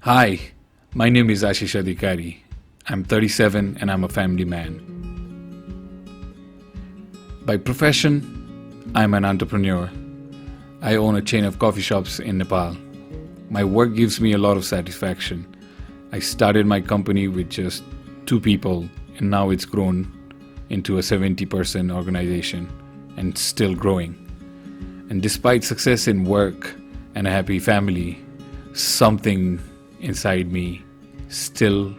Hi, my name is Aashish Adhikari. I'm 37 and I'm a family man. By profession, I'm an entrepreneur. I own a chain of coffee shops in Nepal. My work gives me a lot of satisfaction. I started my company with just 2 people and now it's grown into a 70-person organization and still growing. And despite success in work and a happy family, something inside me still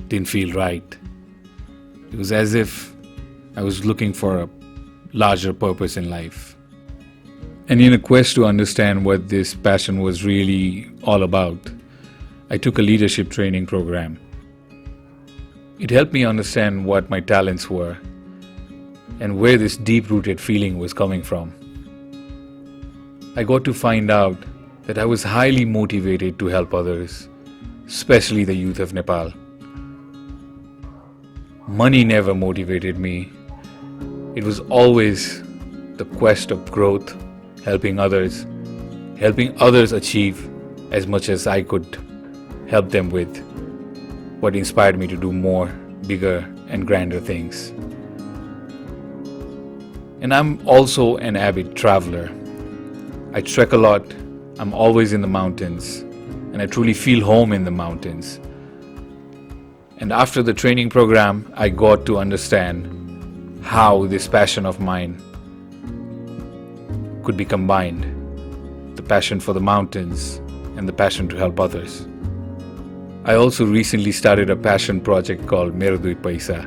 didn't feel right. It was as if I was looking for a larger purpose in life. And in a quest to understand what this passion was really all about, I took a leadership training program. It helped me understand what my talents were and where this deep-rooted feeling was coming from. I got to find out that I was highly motivated to help others, especially the youth of Nepal. Money never motivated me. It was always the quest of growth, helping others achieve as much as I could help them with, what inspired me to do more, bigger and grander things. And I'm also an avid traveler. I trek a lot. I'm always in the mountains, and I truly feel home in the mountains. And after the training program, I got to understand how this passion of mine could be combined. The passion for the mountains and the passion to help others. I also recently started a passion project called Mero, Paisa.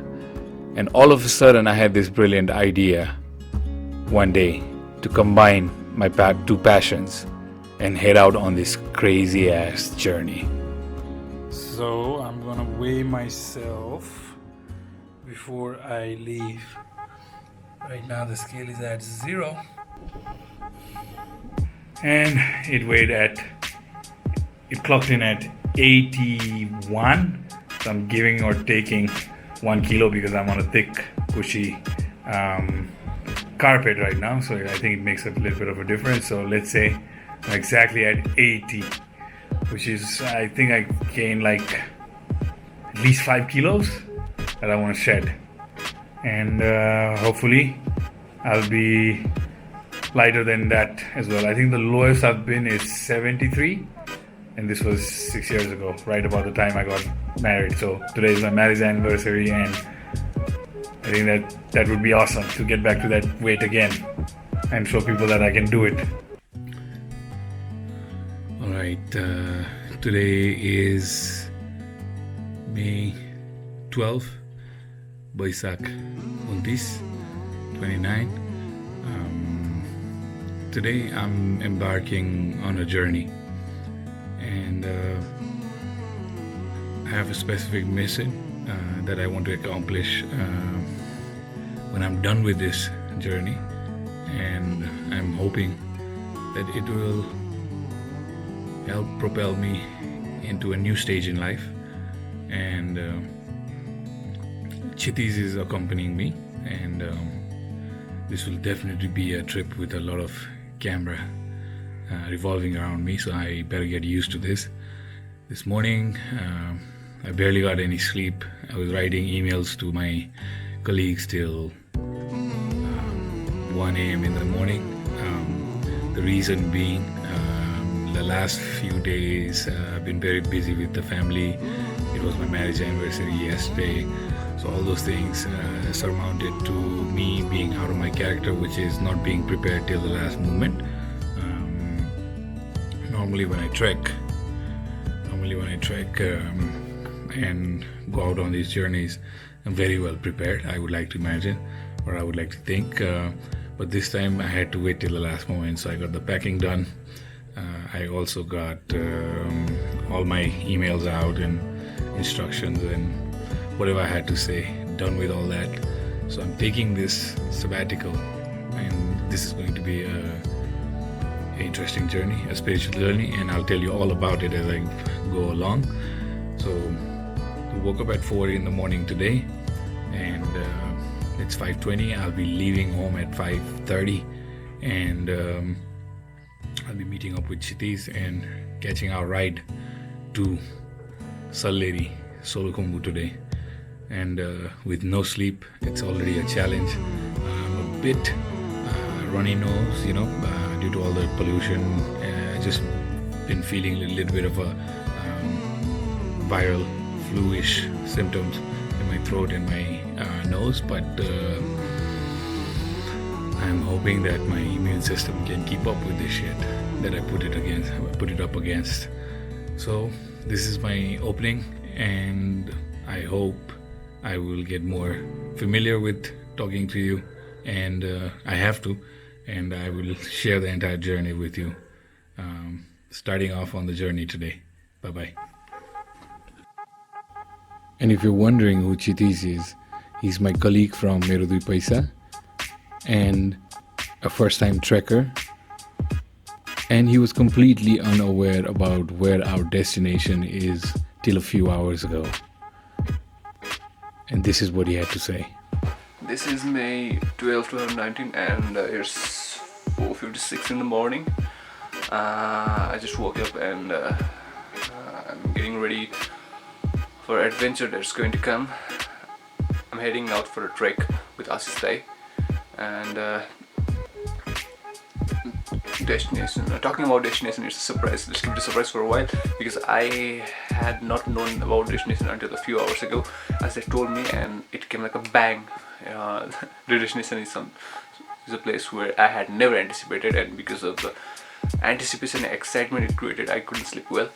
And all of a sudden I had this brilliant idea one day to combine my 2 passions and head out on this crazy ass journey. So I'm gonna weigh myself before I leave. Right now the scale is at 0 and it clocked in at 81. So I'm giving or taking 1 kilo because I'm on a thick, cushy carpet right now. So I think it makes a little bit of a difference. So let's say I'm exactly at 80, which is, I think I gained like at least 5 kilos that I want to shed. And hopefully I'll be lighter than that as well. I think the lowest I've been is 73, and this was 6 years ago, right about the time I got married. So today is my marriage anniversary, and I think that would be awesome to get back to that weight again and show people that I can do it. Alright, today is May 12th, Paisa 29. Today I'm embarking on a journey, and I have a specific mission that I want to accomplish when I'm done with this journey, and I'm hoping that it will help propel me into a new stage in life. And Chhitiz is accompanying me, and this will definitely be a trip with a lot of camera revolving around me, so I better get used to this. This morning I barely got any sleep. I was writing emails to my colleagues till 1 a.m. in the morning. The reason being, the last few days I've been very busy with the family. It was my marriage anniversary yesterday, so all those things surmounted to me being out of my character, which is not being prepared till the last moment. Normally when I trek and go out on these journeys, I'm very well prepared, I would like to imagine, or I would like to think, but this time I had to wait till the last moment. So I got the packing done. I also got all my emails out and instructions and whatever I had to say done with all that. So I'm taking this sabbatical, and this is going to be an interesting journey, a spiritual journey, and I'll tell you all about it as I go along. So I woke up at 4 in the morning today, and it's 5:20. I'll be leaving home at 5:30, and I'll be meeting up with Chhitiz and catching our ride to Salleri, Solukhumbu today, and with no sleep, it's already a challenge. I'm a bit runny nose, due to all the pollution. Just been feeling a little bit of a viral flu-ish symptoms in my throat and my nose, but I'm hoping that my immune system can keep up with this shit that I put it up against. So this is my opening, and I hope I will get more familiar with talking to you, and I have to, and I will share the entire journey with you, starting off on the journey today. Bye-bye. And if you're wondering who Chhitiz is, he's my colleague from Mero, Paisa, and a first-time trekker, and he was completely unaware about where our destination is till a few hours ago. And this is what he had to say. This is May 12, 2019, and it's 4:56 in the morning. I just woke up and I'm getting ready for adventure that's going to come. I'm heading out for a trek with Aashish and destination. Talking about destination, it's a surprise. Let's keep it a surprise for a while, because I had not known about destination until a few hours ago, as they told me, and it came like a bang. The destination is a place where I had never anticipated, and because of the anticipation and excitement it created, I couldn't sleep well.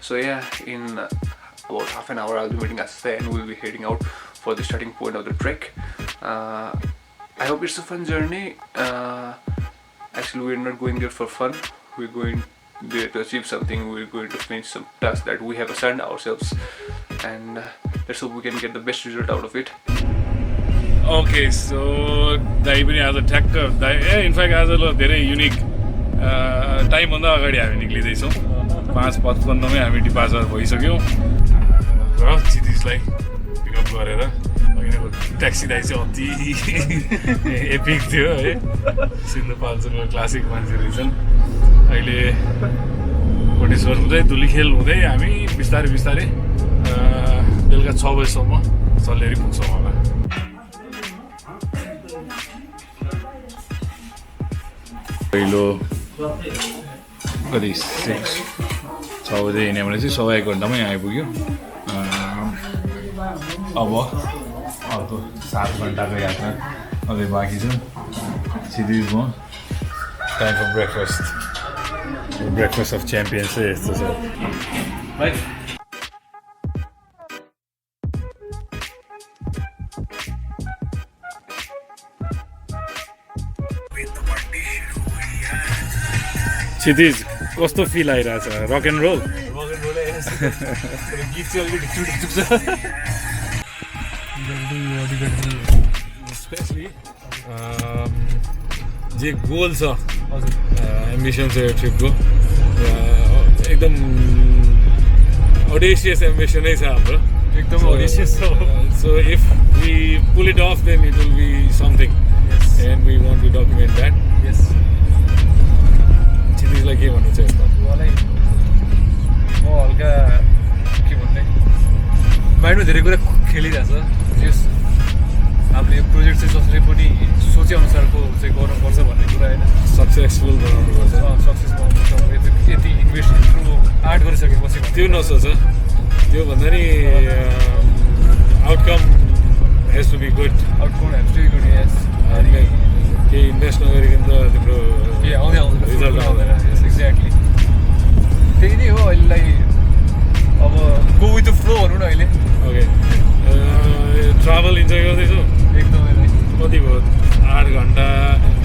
So yeah, in about half an hour I'll be meeting Aashish and we'll be heading out for the starting point of the trek. I hope it's a fun journey. Actually, we're not going there for fun. We're going there to achieve something. We're going to finish some tasks that we have assigned ourselves, and let's hope we can get the best result out of it. Okay, so दाइ पनि आज ठ्याक्क in fact आज ल धेरै unique टाइमभन्दा अगाडि हामी निक्लिँदैछौँ. 5:55 हामी departure भइसक्यौँ र क्षितिजलाई pickup गरेर. ट्याक्सी दाइ चाहिँ अति एपिक थियो है. सिन्धुपाल्चोकको क्लासिक मान्छे रहेछन्. अहिले कोटेश्वर हुँदै धुलीखेल हुँदै हामी बिस्तारै बिस्तारै बेलुका 6 बजीसम्म सल्लेरी पुग्छौँ होला. पहिलो कति 6 बजे हिँड्यो भने चाहिँ 1.5 घन्टामै आइपुग्यो. अब अर्को 7 घन्टाको यात्रा अझै बाँकी छ. क्षितिज म time for breakfast of champions चाहिँ यस्तो छ. क्षितिज कस्तो फिल आइरहेछ? रक एन्ड रोल गीत चाहिँ अलिकति छुट्छ. स्पेसली जे गोल छ, एम्बिसन छ यो ट्रिपको, एकदम ऑडेसियस एम्बिसनै छ हाम्रो. एकदम ऑडेसियस छ. So if we pull it off then it will be something, and we want to document that. Yes. क्षितिजलाई के भन्नु छ यसमा? मलाई म हल्का के भन्ने, माइन्डमा धेरै कुरा खेलिरहेछ. यस हामीले यो प्रोजेक्ट चाहिँ जसले पनि सोचेअनुसारको चाहिँ गर्नुपर्छ भन्ने कुरा होइन. सक्सेसफुल बनाउनुपर्छ, सक्सेस बनाउनुपर्छ. यति इन्भेस्ट यत्रो आर्ट गरिसकेपछि त्यो नसोच. त्योभन्दा नि outcome has to be good. Outcome has to be good. Yes. केही इन्भेस्ट नगरिकन त तिम्रो केही आउँदैन, रिजल्ट आउँदैन. यस, एक्ज्याक्टली त्यही नै हो अहिलेलाई. अब गो विथ द फ्लो भनौँ न अहिले. ओके, ट्राभल इन्जोय गर्दैछु एकदमै. कति भयो? 8 घन्टा.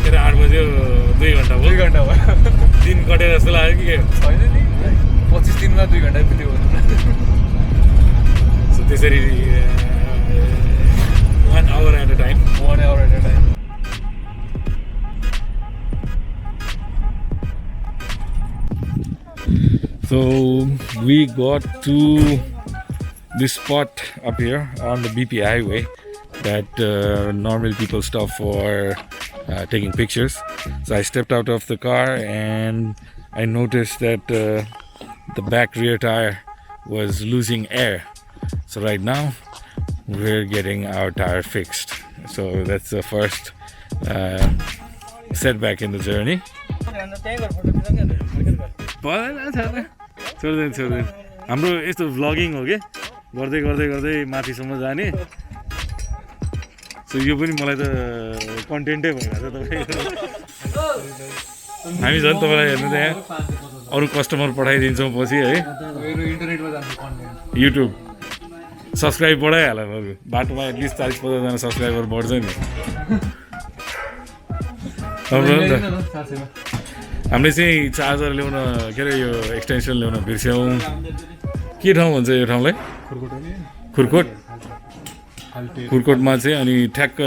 के अरे 8 बज्यो, 2 घन्टा भयो. 2 घन्टा भयो. दिन कटेर जस्तो लाग्यो कि के छैन नि. 25 दिनमा 2 घन्टा बित्यो. सो त्यसरी 1 hour at a time. 1 hour at a time. So we got to this spot up here on the BP highway that normally people stop for taking pictures. So I stepped out of the car and I noticed that the back rear tire was losing air. So right now we're getting our tire fixed. So that's the first setback in the journey. छोड्दैन हाम्रो यस्तो vlogging हो के गर्दै गर्दै गर्दै माथिसम्म जाने सो यो पनि मलाई त कन्टेन्टै भइरहेको छ तपाईको हामी झन् तपाईलाई हेर्नु त यहाँ अरू कस्टमर पठाइदिन्छौँ पछि है युट्युब सब्सक्राइब बढाइहाल्यो अरू बाटोमा एटलिस्ट 40-50 जना सब्सक्राइबर बढ्छ नि हामीले चाहिँ चार्जर ल्याउन के अरे यो एक्सटेन्सन ल्याउन बिर्स्यौँ के ठाउँ भन्छ यो ठाउँलाई खुर्कोटमा चाहिँ अनि ठ्याक्क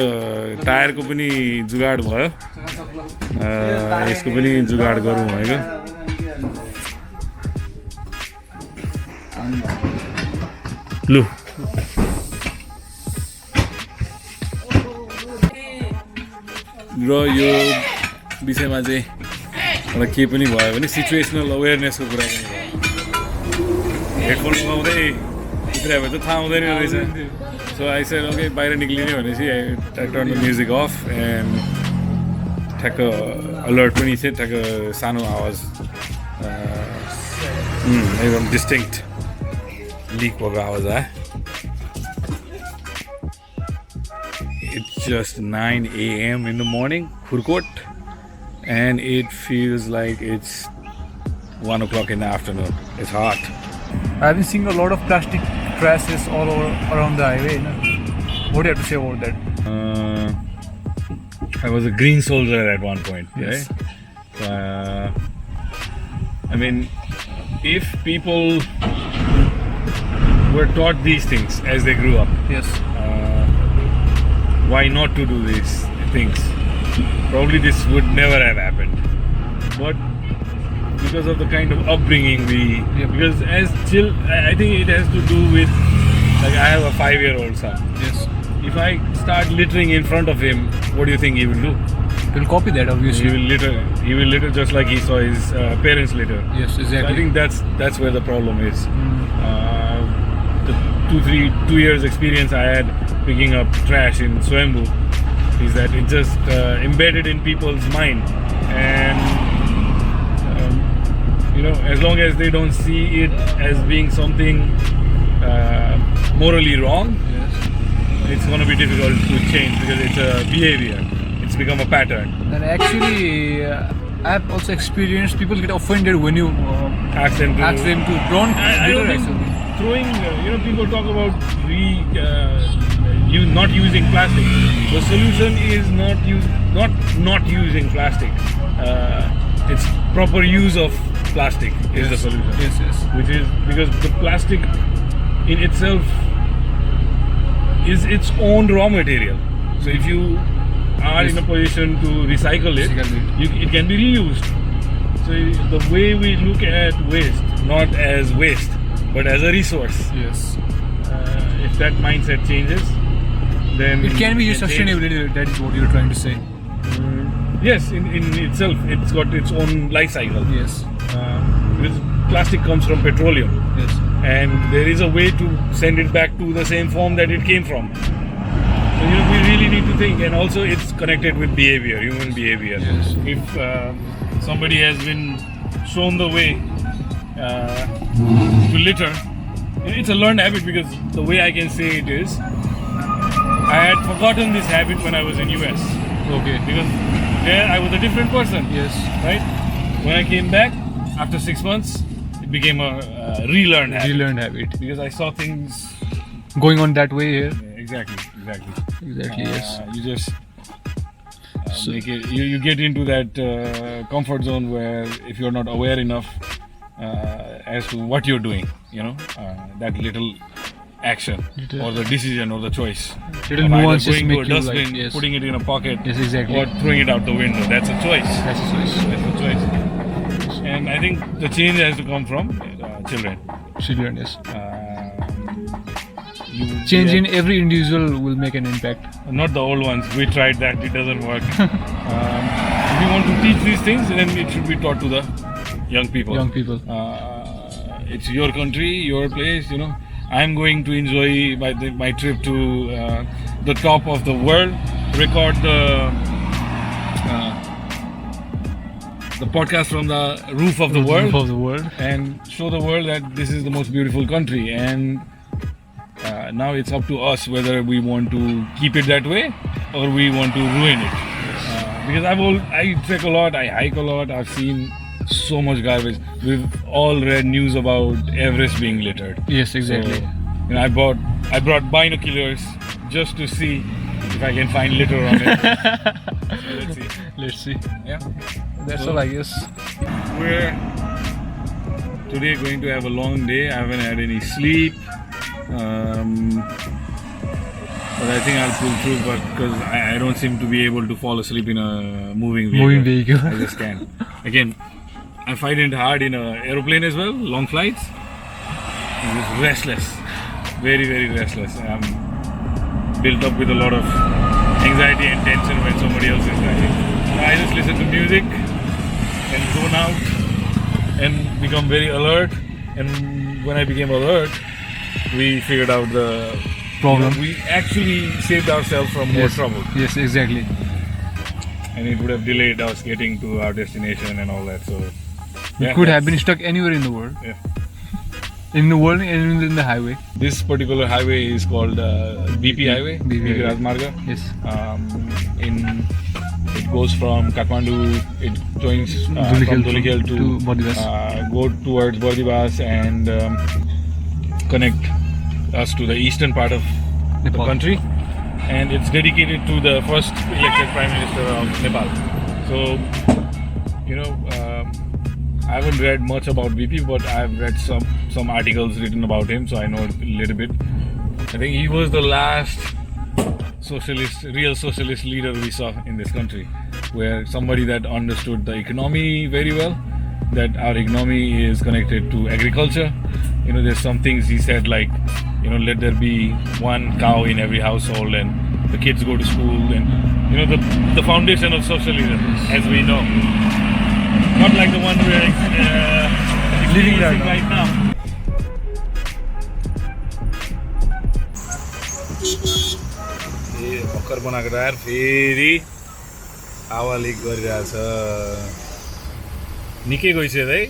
टायरको पनि जुगाड भयो यसको पनि जुगाड गरौँ भनेको लु र यो विषयमा चाहिँ मलाई के पनि भयो भने सिचुएसनल अवेरनेसको कुरा पनि भयो हेडफोन लगाउँदै उत्रयो भने त थाहा हुँदैन रहेछ सो आई सेड ओके बाहिर निक्लिने भनेपछि I turn the music of end ठ्याक्क अलर्ट पनि थियो ठ्याक्क सानो आवाज एकदम डिस्टिङ्क्ट लिक भएको आवाज आयो It's just 9 a.m. in the morning, Khurkot, and it feels like it's 1 o'clock in the afternoon. It's hot. I've been seeing a lot of plastic trashes all over around the highway. No? What do you have to say about that? I was a green soldier at one point. Yes. Right? I mean, if people were taught these things as they grew up, Yes. Why not to do these things? Probably this would never have happened. But because of the kind of upbringing because as I think it has to do with, like I have a 5-year-old son. Yes. If I start littering in front of him, what do you think he will do? He'll copy that, obviously. He will litter just like he saw his parents litter. Yes, exactly. So I think that's where the problem is. The 2 years experience I had picking up trash in Solukhumbu is that it just embedded in people's mind, and as long as they don't see it as being something morally wrong, Yes. it's going to be difficult to change because it's a behavior. It's become a pattern. And actually, I've also experienced people get offended when you Ask them to don't I litter, don't think actually. throwing. People talk about not using plastic. The solution is not using plastic. It's proper use of plastic is the solution. Yes, yes. Which is because the plastic in itself is its own raw material. So if you are in a position to recycle it, it can be reused. So the way we look at waste, not as waste, but as a resource. Yes. If that mindset changes, then It can be used sustainably. That is what you're trying to say. Yes, in itself, it's got its own life cycle. Yes. Because plastic comes from petroleum, Yes. and there is a way to send it back to the same form that it came from. So we really need to think, and also it's connected with behavior, human behavior. Yes. If somebody has been shown the way to litter, it's a learned habit, because the way I can say it is, I had forgotten this habit when I was in US, Okay. because there I was a different person. Yes. Right? When I came back after 6 months, it became a relearned habit. Relearned habit. Because I saw things Going on that way here. exactly. Exactly. Yes. You just make it. You get into that comfort zone where if you're not aware enough as to what you're doing, that little action or the decision or the choice. Little of either nuances going make to a you dustbin, like, yes. putting it in a pocket, Yes, exactly. or throwing it out the window. That's a choice. That's a choice. And I think the change has to come from children. Children, yes. Change In every individual will make an impact. Not the old ones. We tried that, it doesn't work. If you want to teach these things, then it should be taught to the young people. it's your country, your place. I'm going to enjoy my trip to the top of the world, record the podcast from the roof of the world, and show the world that this is the most beautiful country. And now it's up to us whether we want to keep it that way or we want to ruin it. Because I trek a lot, I hike a lot, I've seen so much garbage. We've all read news about Everest being littered. Yes, exactly. So, I brought binoculars just to see if I can find litter on it. So Let's see. Yeah. That's all, I guess. We're today going to have a long day. I haven't had any sleep. But I think I'll pull through, but because I don't seem to be able to fall asleep in a moving vehicle. I just can't. Again, I find it hard in an aeroplane as well, long flights. I'm just restless, very, very restless. I'm built up with a lot of anxiety and tension when somebody else is driving. So I just listen to music and zone out and become very alert. And when I became alert, we figured out the problem. We actually saved ourselves from more trouble. Yes, exactly. And it would have delayed us getting to our destination and all that. So we could have been stuck anywhere in the world. Yeah. In the world and in the highway. This particular highway is called BP Highway, BP Rajmarga. Yes. It goes from Kathmandu, it joins from Dhulikhel to Bordibas. Go towards Bordibas and connect us to the eastern part of Nepal. The country, and it's dedicated to the first elected Prime Minister of Nepal. So, I haven't read much about BP, but I've read some articles written about him, so I know a little bit. I think he was the last real socialist leader we saw in this country, where somebody that understood the economy very well, that our economy is connected to agriculture. There's some things he said like, let there be one cow in every household and the kids go to school, and the foundation of socialism as we know. Not like the one we're living right now. भर्खर बनाएको tyre फेरि हावा लिक गरिरहेछ निकै गइसक्यो है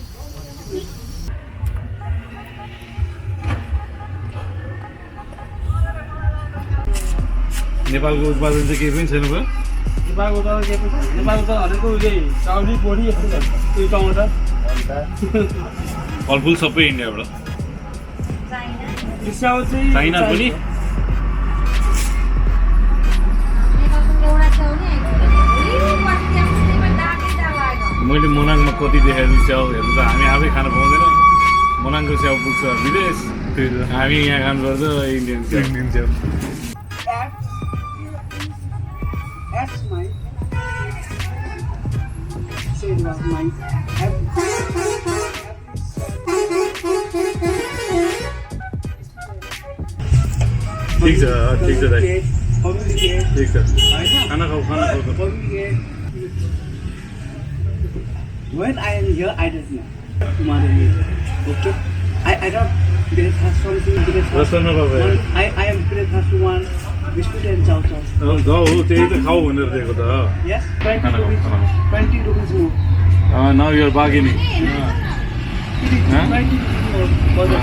नेपालको उत्पादन चाहिँ केही पनि छैन भयो नेपालको त के पनि छैन नेपालको त हरेको चाउली पोडी यस्तो छ टमाटर फलफुल सबै इन्डियाबाट चाइना पनि मैले मोनाङमा कति देखेको स्याउ हेर्नु त हामी आफै खान पाउँदैन मोनाङको स्याउ पुग्छ विदेश हामी यहाँ खानुपर्छ इन्डियन स्याउ ठिक छ दाइ ठिक छ खाना खाऊ When I am here, I don't know. Tomorrow, okay? I don't breakfast something. I am breakfast one biscuit and chow chow. हो त्यही त खाऊ भनेर दिएको त Yes, 20 rupees more. Now you are bargaining. 20 rupees more.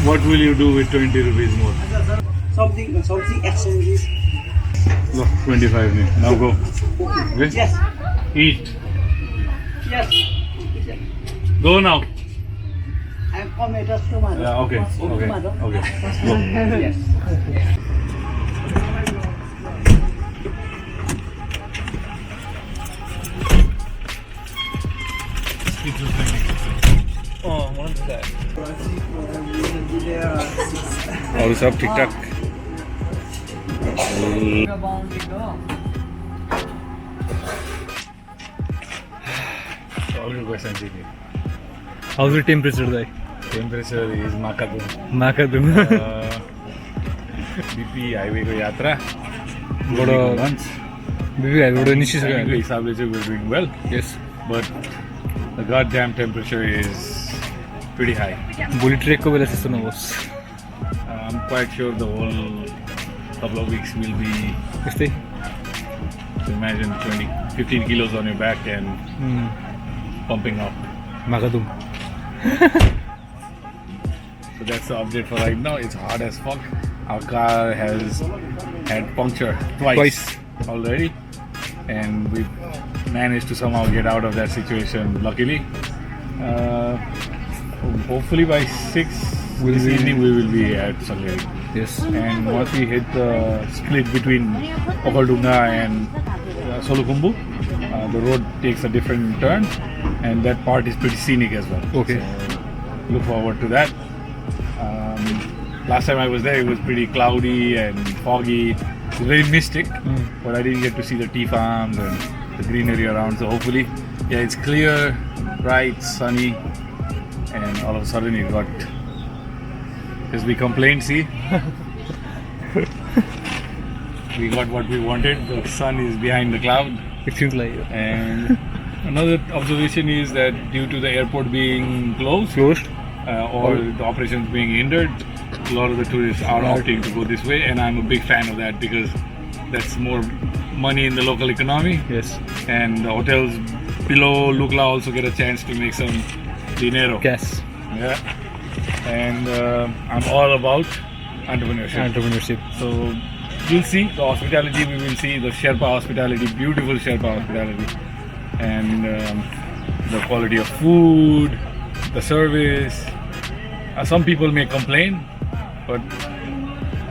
What will you do with 20 rupees more? Something exchanges. No, 25 ne. Now go. Okay? Yes. Eat. Yes. Go now. I am from Address tomorrow. Yeah, okay. Go. Yes. और सब ठीक ठाक How's the temperature like? Temperature is Makadum. BP highway को यात्रा BP highway निश्चित हिसाबले चाहिँ we're doing well. Yes. But the goddamn temperature is pretty high. भोलि ट्रेकको बेला त्यस्तो नहोस् I'm quite sure the whole couple of weeks will be. त्यस्तै So imagine 15 kilos on your back and pumping up. मागादुम So that's the update for right now. It's hot as fuck. Our car has had puncture twice already, and we've managed to somehow get out of that situation. Luckily, hopefully by 6 this evening we will be at Salleri. Yes. And once we hit the split between Okaldunga and Solukhumbu, the road takes a different turn, and that part is pretty scenic as well. Okay. So, look forward to that. Last time I was there, it was pretty cloudy and foggy. It was very mystic, but I didn't get to see the tea farms and the greenery around. So hopefully, yeah, it's clear, bright, sunny, and all of a sudden it got. As we complained, see, we got what we wanted. The sun is behind the cloud. It seems like it. And another observation is that due to the airport being closed, or the operations being hindered, a lot of the tourists are opting to go this way, and I'm a big fan of that because that's more money in the local economy. Yes. And the hotels below Lukla also get a chance to make some dinero. Gas. Yeah. And I'm all about entrepreneurship. So you'll see the hospitality, we will see the Sherpa hospitality, beautiful Sherpa hospitality, and the quality of food, the service. Some people may complain, but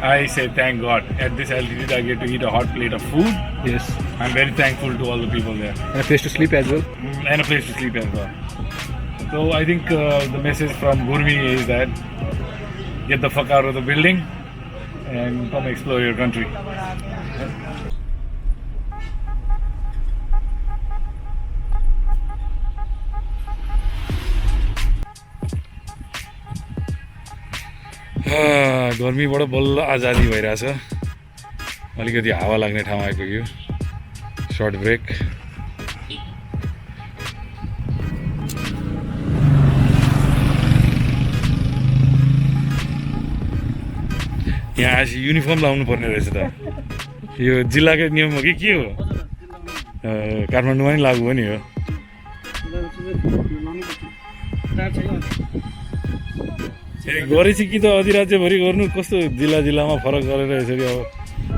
I say thank God. At this altitude I get to eat a hot plate of food. Yes. I'm very thankful to all the people there. And a place to sleep as well. And a place to sleep as well. So I think the message from Gurmi is that get the fuck out of the building and come explore your country. गर्मीबाट बल्ल आजादी भइरहेछ अलिकति हावा लाग्ने ठाउँ आइपुग्यो shirt break यहाँ आज युनिफर्म लाउनु पर्ने रहेछ त यो जिल्लाकै नियम हो कि के हो काठमाडौँमा नि लागू हो नि हो गरेपछि कि त अधिराज्यभरि गर्नु कस्तो जिल्लामा फरक गरेर यसरी अब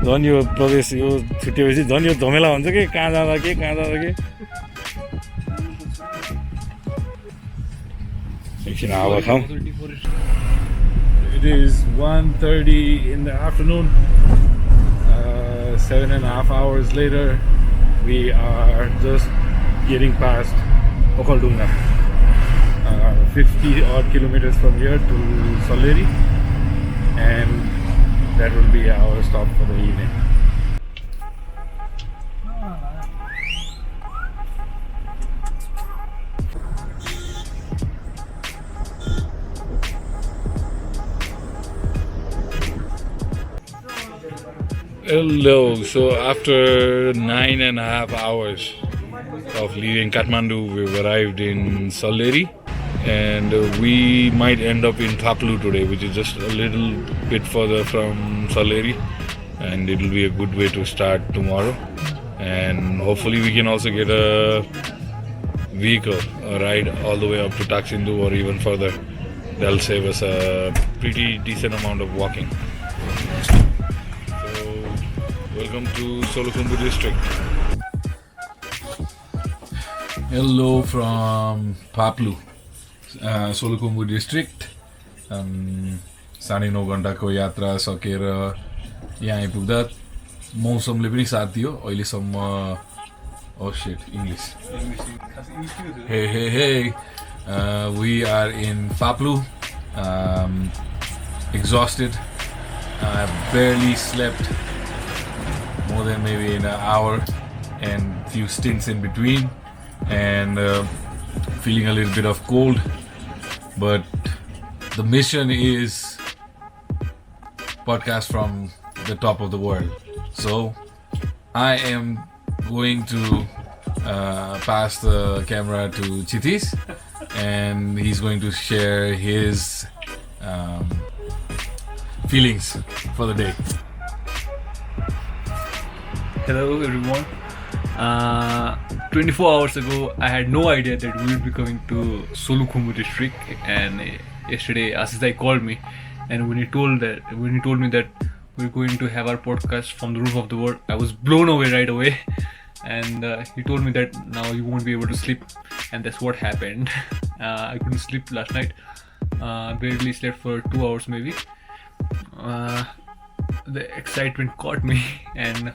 झन् यो प्रदेश यो छुट्टिएपछि झन् यो झमेला हुन्छ कि कहाँ जाँदा के एकछिन हावा खाउँ. It is 1:30 in the afternoon. 7.5 hours later, we are just getting past Okaldunga. 50 odd kilometers from here to Salleri, and that will be our stop for the evening. Hello, so after 9.5 hours of leaving Kathmandu, we've arrived in Salleri, and we might end up in Phaplu today, which is just a little bit further from Salleri, and it will be a good way to start tomorrow. And hopefully we can also get a vehicle, a ride all the way up to Kathmandu or even further. That'll save us a pretty decent amount of walking. Welcome to Solukhumbu district. Hello from Phaplu, Solukhumbu district. 9.5 घण्टाको यात्रा सकेर यहाँ आइपुग्दा मौसमले पनि साथ दियो अहिलेसम्म. Oh shit, English. Hey. We are in Phaplu. Exhausted. Barely slept. More than maybe an hour and few stints in between, and feeling a little bit of cold, but the mission is podcast from the top of the world. So I am going to pass the camera to Chhitiz, and he's going to share his feelings for the day. Hello everyone. 24 hours ago, I had no idea that we would be coming to Solukhumbu district, and yesterday Aashish called me, and when he told me that we're going to have our podcast from the roof of the world, I was blown away right away. And he told me that now you won't be able to sleep, and that's what happened. I couldn't sleep last night. Barely slept for 2 hours maybe. The excitement caught me, and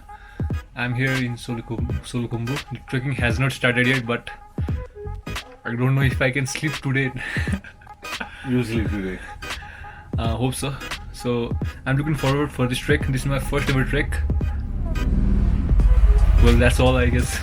I'm here in Solukhumbu. The trekking has not started yet, but I don't know if I can sleep today. You'll sleep today. Hope so. So I'm looking forward for this trek. This is my first ever trek. Well, that's all, I guess.